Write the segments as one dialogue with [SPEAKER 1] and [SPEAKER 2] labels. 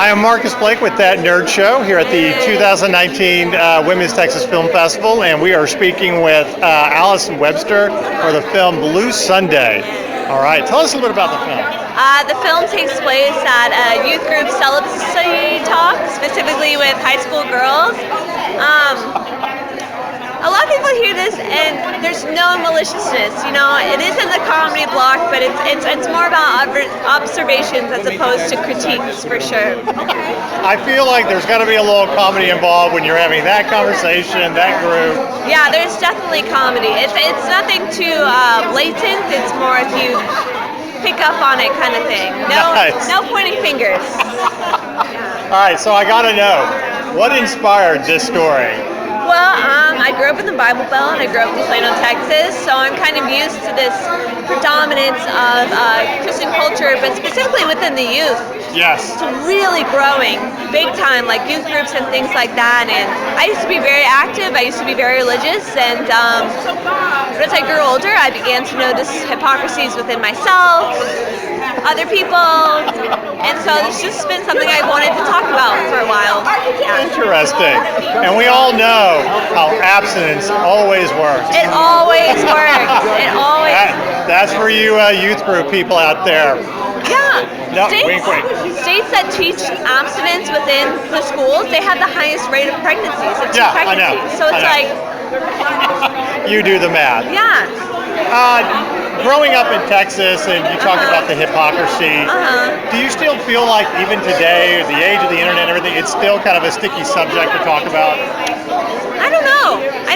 [SPEAKER 1] Hi, I'm Marcus Blake with That Nerd Show here at the 2019 Women's Texas Film Festival, and we are speaking with Allison Webster for the film Blue Sunday. All right, tell us a little bit about the film.
[SPEAKER 2] The film takes place at a youth group celibacy talk, specifically with high school girls. A lot of people hear this and there's no maliciousness. You know, it isn't the comedy block, but it's more about observations as opposed to critiques, for sure.
[SPEAKER 1] I feel like there's got to be a little comedy involved when you're having that conversation, that group.
[SPEAKER 2] Yeah, there's definitely comedy. It's nothing too blatant. It's more if you pick up on it kind of thing. No pointing fingers.
[SPEAKER 1] All right, so I got to know, what inspired this story?
[SPEAKER 2] Well, I grew up in the Bible Belt, and I grew up in Plano, Texas, so I'm kind of used to this predominance of Christian culture, but specifically within the youth.
[SPEAKER 1] Yes.
[SPEAKER 2] It's really growing big time, like youth groups and things like that. And I used to be very active, I used to be very religious, and but as I grew older, I began to notice hypocrisies within myself, other people, and so it's just been something I wanted to talk about for a while. Yeah.
[SPEAKER 1] Interesting. And we all know how abstinence always works.
[SPEAKER 2] It always works. It always.
[SPEAKER 1] That's for you youth group people out there.
[SPEAKER 2] Yeah.
[SPEAKER 1] No, wink, wink.
[SPEAKER 2] States that teach abstinence within the schools, they have the highest rate of pregnancies.
[SPEAKER 1] Yeah,
[SPEAKER 2] pregnancies.
[SPEAKER 1] I know.
[SPEAKER 2] So it's like.
[SPEAKER 1] You do the math.
[SPEAKER 2] Yeah.
[SPEAKER 1] Growing up in Texas, and you talked about the hypocrisy, do you still feel like even today, the age of the internet and everything, it's still kind of a sticky subject to talk about?
[SPEAKER 2] I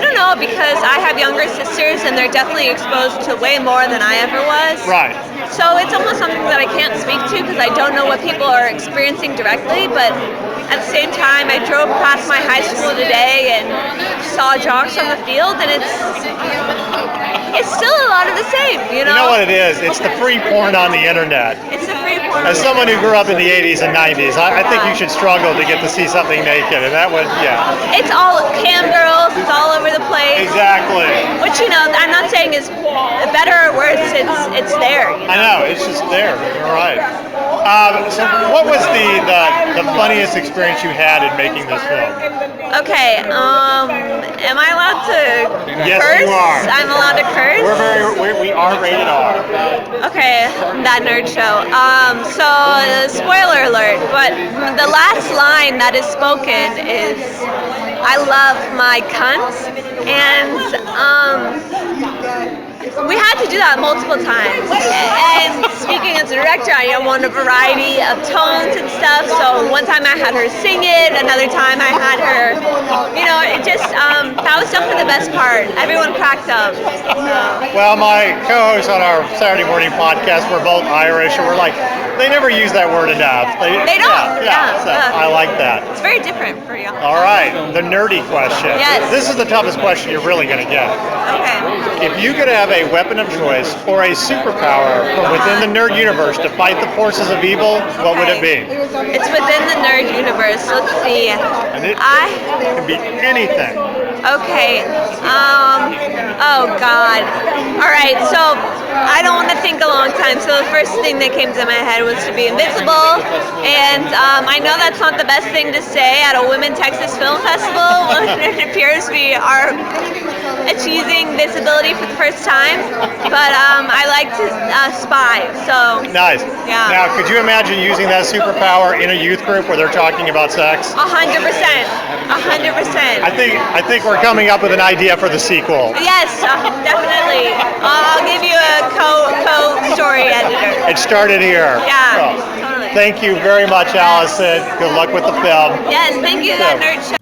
[SPEAKER 2] don't know because I have younger sisters and they're definitely exposed to way more than I ever was.
[SPEAKER 1] Right.
[SPEAKER 2] So it's almost something that I can't speak to because I don't know what people are experiencing directly, but at the same time, I drove past my high school today and saw jocks on the field, and it's still a lot of the same, you know?
[SPEAKER 1] You know what it is? It's the free porn on the internet.
[SPEAKER 2] It's the free porn.
[SPEAKER 1] As someone who grew up in the 80s and 90s, I think you should struggle to get to see something naked, and that would, yeah.
[SPEAKER 2] It's all cam girls, it's all over the place.
[SPEAKER 1] Exactly.
[SPEAKER 2] Which, you know, I'm not saying is better or worse, it's there. You know?
[SPEAKER 1] I know, it's just there. You're right. So what was the funniest experience you had in making this film?
[SPEAKER 2] Okay, am I allowed to
[SPEAKER 1] Yes,
[SPEAKER 2] curse?
[SPEAKER 1] you are.
[SPEAKER 2] I'm allowed to curse?
[SPEAKER 1] We are rated R.
[SPEAKER 2] Okay, That Nerd Show. So, spoiler alert, but the last line that is spoken is, I love my cunts, and we had to do that multiple times. And speaking as a director, I want a variety of tones and stuff. So one time I had her sing it, another time I had her, you know, it just, that was definitely the best part. Everyone cracked up.
[SPEAKER 1] Well, my co-hosts on our Saturday morning podcast were both Irish, and we're like, they never use that word enough.
[SPEAKER 2] They don't. Yeah.
[SPEAKER 1] So I like that.
[SPEAKER 2] It's very different for you.
[SPEAKER 1] All right, the nerdy question.
[SPEAKER 2] Yes.
[SPEAKER 1] This is the toughest question you're really going to get.
[SPEAKER 2] Okay.
[SPEAKER 1] If you could have a weapon of choice or a superpower from within the nerd universe to fight the forces of evil, what would it be?
[SPEAKER 2] It's within the nerd universe. Let's see.
[SPEAKER 1] And it can be anything.
[SPEAKER 2] Okay. Oh God. All right. So I don't want to think a long time. So the first thing that came to my head was to be invincible, and I know that's not the best thing to say at a Women Texas Film Festival when it appears we are achieving this ability for the first time. But I like to spy. So
[SPEAKER 1] Nice.
[SPEAKER 2] Yeah.
[SPEAKER 1] Now, could you imagine using that superpower in a youth group where they're talking about sex?
[SPEAKER 2] 100%. 100%.
[SPEAKER 1] I think we're coming up with an idea for the sequel.
[SPEAKER 2] Yes, definitely. I'll give you a co-story editor.
[SPEAKER 1] It started here.
[SPEAKER 2] Yeah,
[SPEAKER 1] So,
[SPEAKER 2] totally.
[SPEAKER 1] thank you very much, Allison. Good luck with the film.
[SPEAKER 2] Yes, thank you, That Nerd Show.